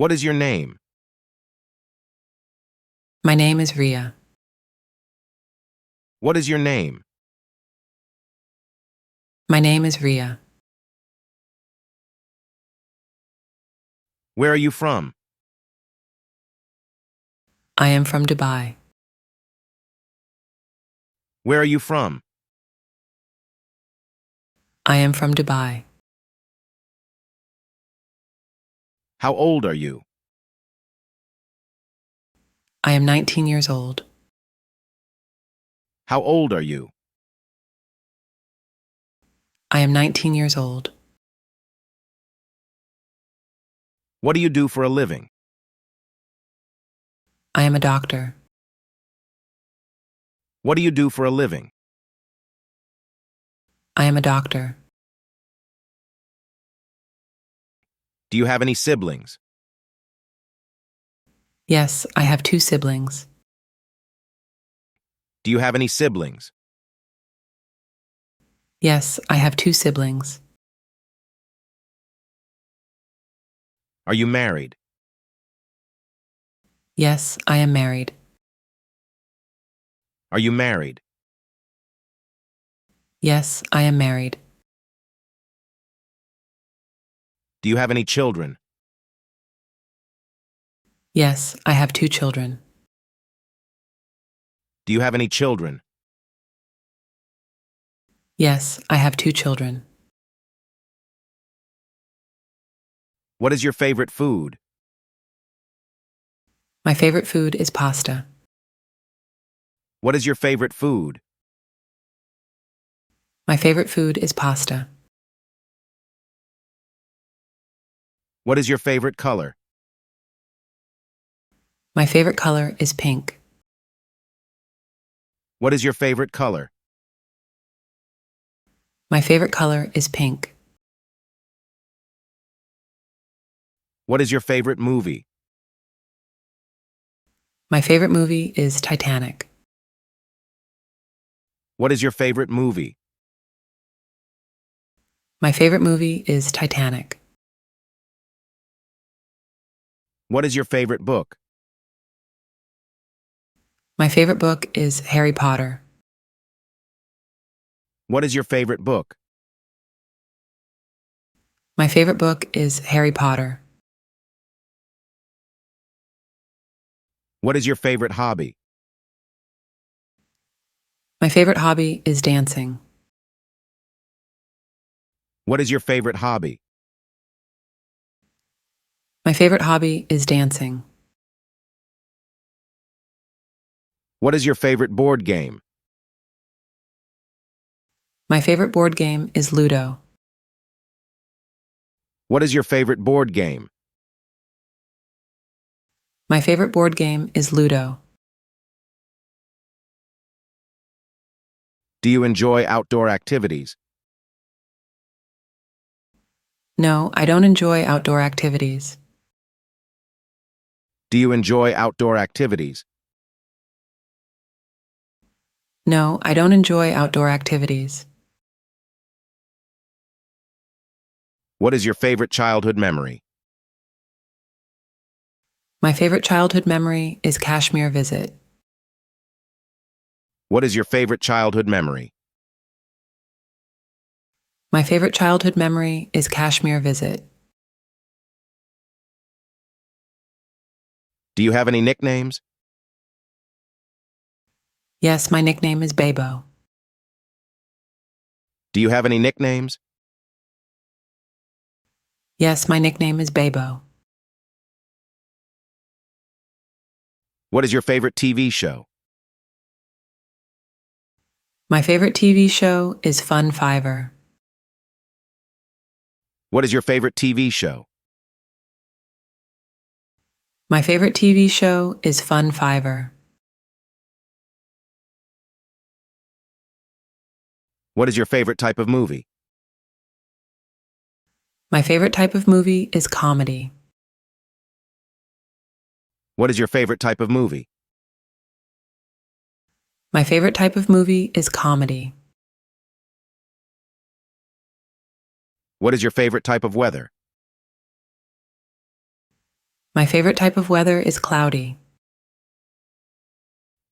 What is your name? My name is Ria. What is your name? My name is Ria. Where are you from? I am from Dubai. Where are you from? I am from Dubai. How old are you? I am 19 years old. How old are you? I am 19 years old. What do you do for a living? I am a doctor. What do you do for a living? I am a doctor. Do you have any siblings? Yes, I have 2 siblings. Do you have any siblings? Yes, I have 2 siblings. Are you married? Yes, I am married. Are you married? Yes, I am married. Do you have any children? Yes, I have 2 children. Do you have any children? Yes, I have 2 children. What is your favorite food? My favorite food is pasta. What is your favorite food? My favorite food is pasta. What is your favorite color? My favorite color is pink. What is your favorite color? My favorite color is pink. What is your favorite movie? My favorite movie is Titanic. What is your favorite movie? My favorite movie is Titanic. What is your favorite book? My favorite book is Harry Potter. What is your favorite book? My favorite book is Harry Potter. What is your favorite hobby? My favorite hobby is dancing. What is your favorite hobby? My favorite hobby is dancing. What is your favorite board game? My favorite board game is Ludo. What is your favorite board game? My favorite board game is Ludo. Do you enjoy outdoor activities? No, I don't enjoy outdoor activities. Do you enjoy outdoor activities? No, I don't enjoy outdoor activities. What is your favorite childhood memory? My favorite childhood memory is Kashmir visit. What is your favorite childhood memory? My favorite childhood memory is Kashmir visit. Do you have any nicknames? Yes, my nickname is Babo. Do you have any nicknames? Yes, my nickname is Babo. What is your favorite TV show? My favorite TV show is Fun Fiver. What is your favorite TV show? My favorite TV show is Fun Fiver. What is your favorite type of movie? My favorite type of movie is comedy. What is your favorite type of movie? My favorite type of movie is comedy. What is your favorite type of weather? My favorite type of weather is cloudy.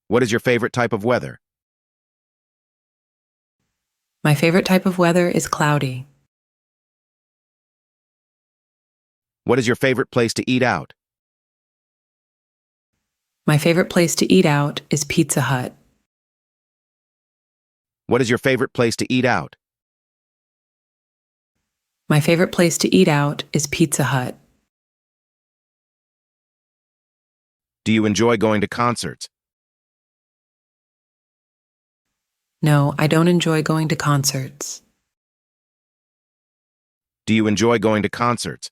What is your favorite type of weather? My favorite type of weather is cloudy. What is your favorite place to eat out? My favorite place to eat out is Pizza Hut. What is your favorite place to eat out? My favorite place to eat out is Pizza Hut. Do you enjoy going to concerts? No, I don't enjoy going to concerts. Do you enjoy going to concerts?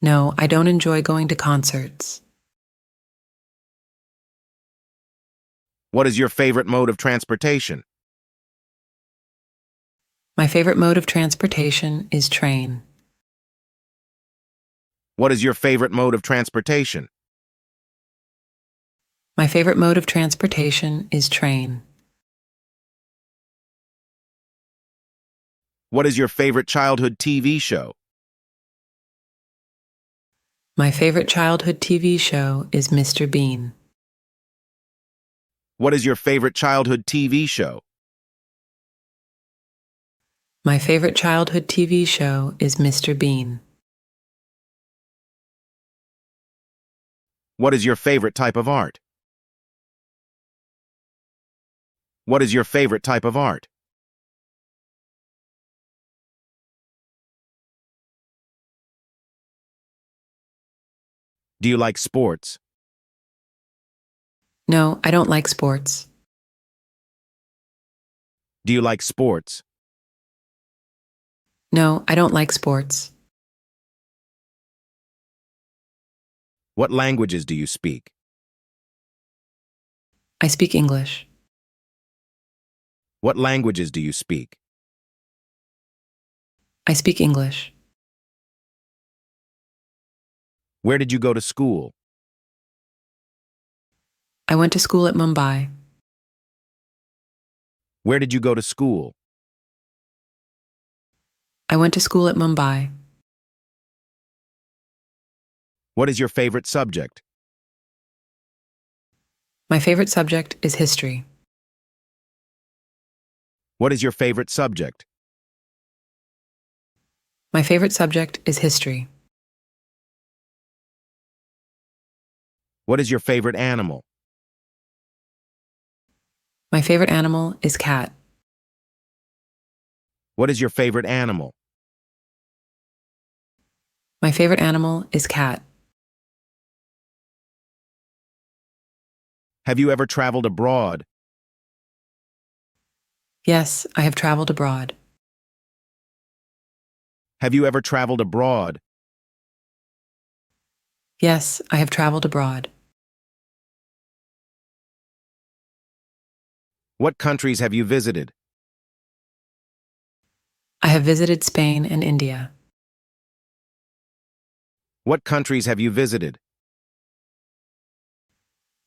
No, I don't enjoy going to concerts. What is your favorite mode of transportation? My favorite mode of transportation is train. What is your favorite mode of transportation? My favorite mode of transportation is train. What is your favorite childhood TV show? My favorite childhood TV show is Mr. Bean. What is your favorite childhood TV show? My favorite childhood TV show is Mr. Bean. What is your favorite type of art? What is your favorite type of art? Do you like sports? No, I don't like sports. Do you like sports? No, I don't like sports. What languages do you speak? I speak English. What languages do you speak? I speak English. Where did you go to school? I went to school at Mumbai. Where did you go to school? I went to school at Mumbai. What is your favorite subject? My favorite subject is history. What is your favorite subject? My favorite subject is history. What is your favorite animal? My favorite animal is cat. What is your favorite animal? My favorite animal is cat. Have you ever traveled abroad? Yes, I have traveled abroad. Have you ever traveled abroad? Yes, I have traveled abroad. What countries have you visited? I have visited Spain and India. What countries have you visited?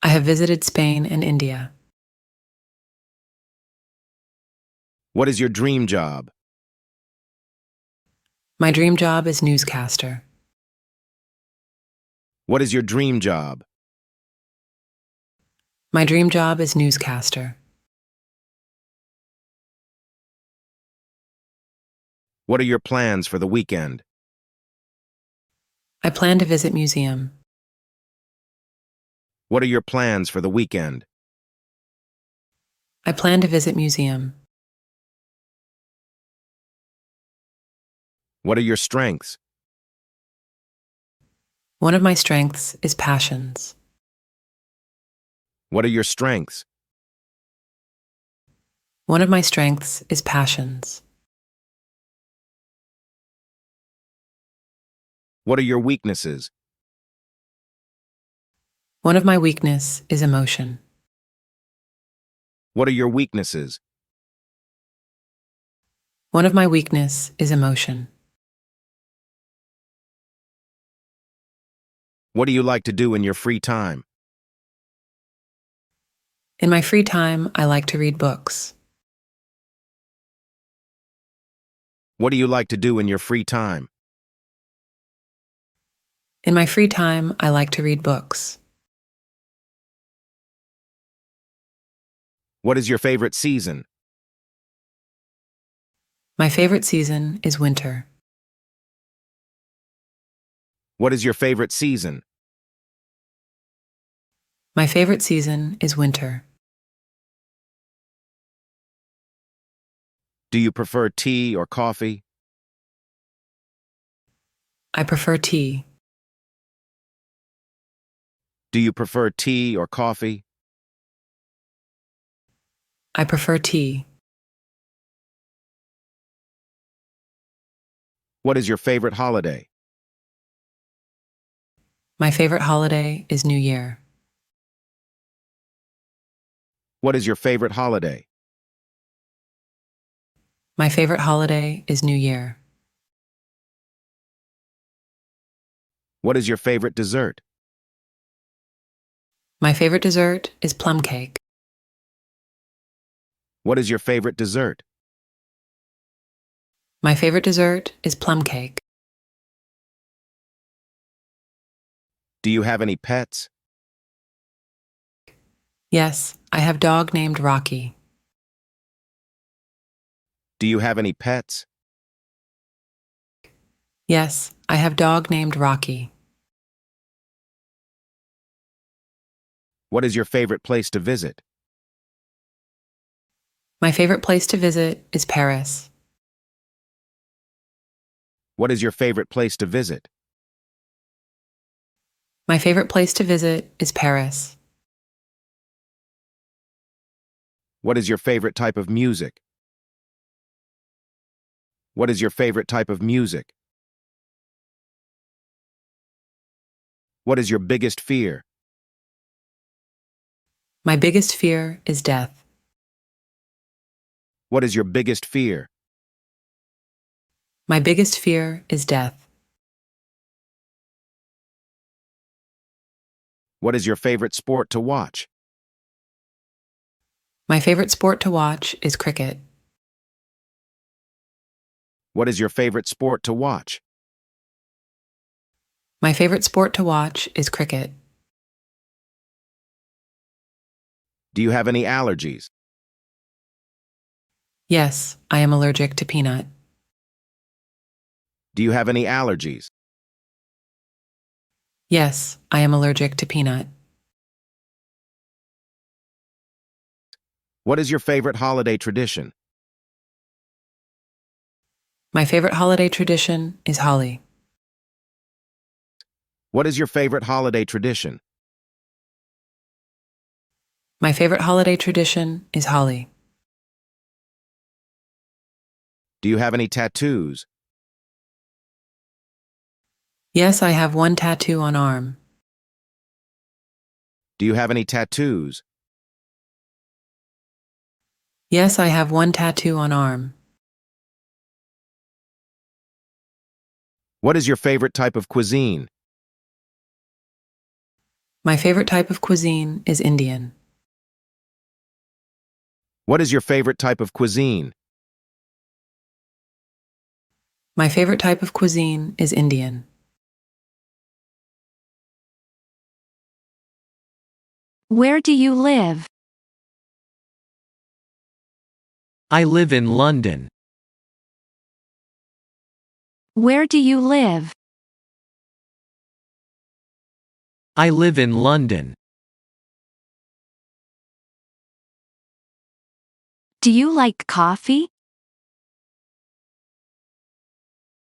I have visited Spain and India. What is your dream job? My dream job is newscaster. What is your dream job? My dream job is newscaster. What are your plans for the weekend? I plan to visit museum. What are your plans for the weekend? I plan to visit museum. What are your strengths? One of my strengths is passions. What are your strengths? One of my strengths is passions. What are your weaknesses? One of my weakness is emotion. What are your weaknesses? One of my weakness is emotion. What do you like to do in your free time? In my free time, I like to read books. What do you like to do in your free time? In my free time, I like to read books. What is your favorite season? My favorite season is winter. What is your favorite season? My favorite season is winter. Do you prefer tea or coffee? I prefer tea. Do you prefer tea or coffee? I prefer tea. What is your favorite holiday? My favorite holiday is New Year. What is your favorite holiday? My favorite holiday is New Year. What is your favorite dessert? My favorite dessert is plum cake. What is your favorite dessert? My favorite dessert is plum cake. Do you have any pets? Yes, I have dog named Rocky. Do you have any pets? Yes, I have dog named Rocky. What is your favorite place to visit? My favorite place to visit is Paris. What is your favorite place to visit? My favorite place to visit is Paris. What is your favorite type of music? What is your favorite type of music? What is your biggest fear? My biggest fear is death. What is your biggest fear? My biggest fear is death. What is your favorite sport to watch? My favorite sport to watch is cricket. What is your favorite sport to watch? My favorite sport to watch is cricket. Do you have any allergies? Yes, I am allergic to peanut. Do you have any allergies? Yes, I am allergic to peanut. What is your favorite holiday tradition? My favorite holiday tradition is holly. What is your favorite holiday tradition? My favorite holiday tradition is holly. Do you have any tattoos? Yes, I have one tattoo on arm. Do you have any tattoos? Yes, I have one tattoo on arm. What is your favorite type of cuisine? My favorite type of cuisine is Indian. What is your favorite type of cuisine? My favorite type of cuisine is Indian. Where do you live? I live in London. Where do you live? I live in London. Do you like coffee?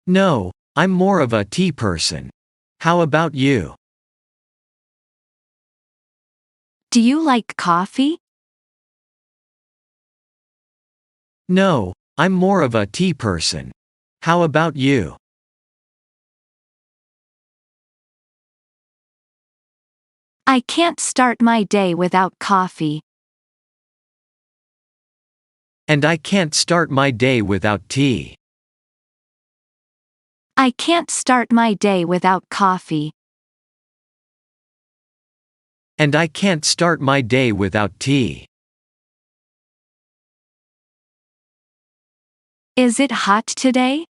No, I'm more of a tea person. How about you? Do you like coffee? No, I'm more of a tea person. How about you? I can't start my day without coffee. And I can't start my day without tea. I can't start my day without coffee. And I can't start my day without tea. Is it hot today?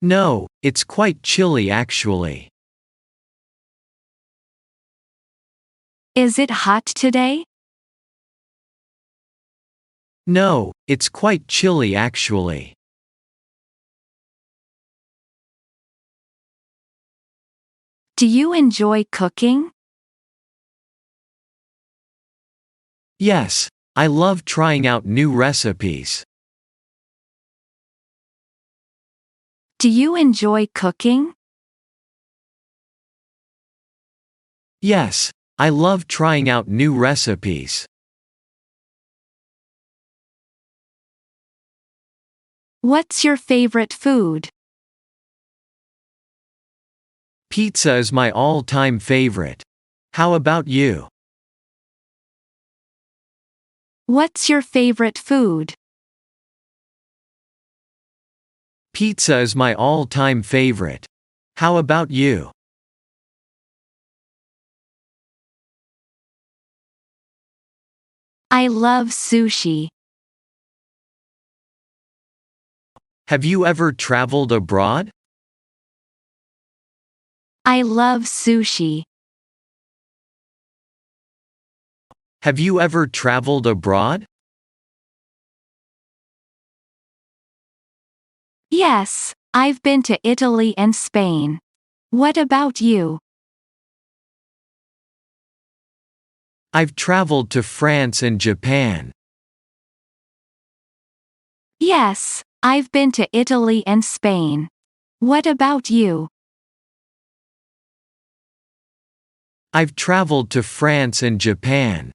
No, it's quite chilly actually. Is it hot today? No, it's quite chilly actually. Do you enjoy cooking? Yes, I love trying out new recipes. Do you enjoy cooking? Yes, I love trying out new recipes. What's your favorite food? Pizza is my all-time favorite. How about you? What's your favorite food? Pizza is my all-time favorite. How about you? I love sushi. Have you ever traveled abroad? I love sushi. Have you ever traveled abroad? Yes, I've been to Italy and Spain. What about you? I've traveled to France and Japan. Yes, I've been to Italy and Spain. What about you? I've traveled to France and Japan.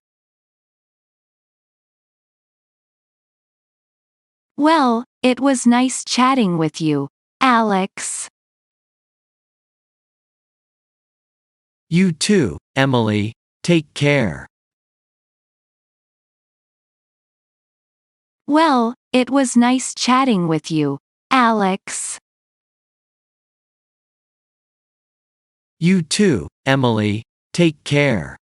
Well, it was nice chatting with you, Alex. You too, Emily. Take care. Well, it was nice chatting with you, Alex. You too, Emily. Take care.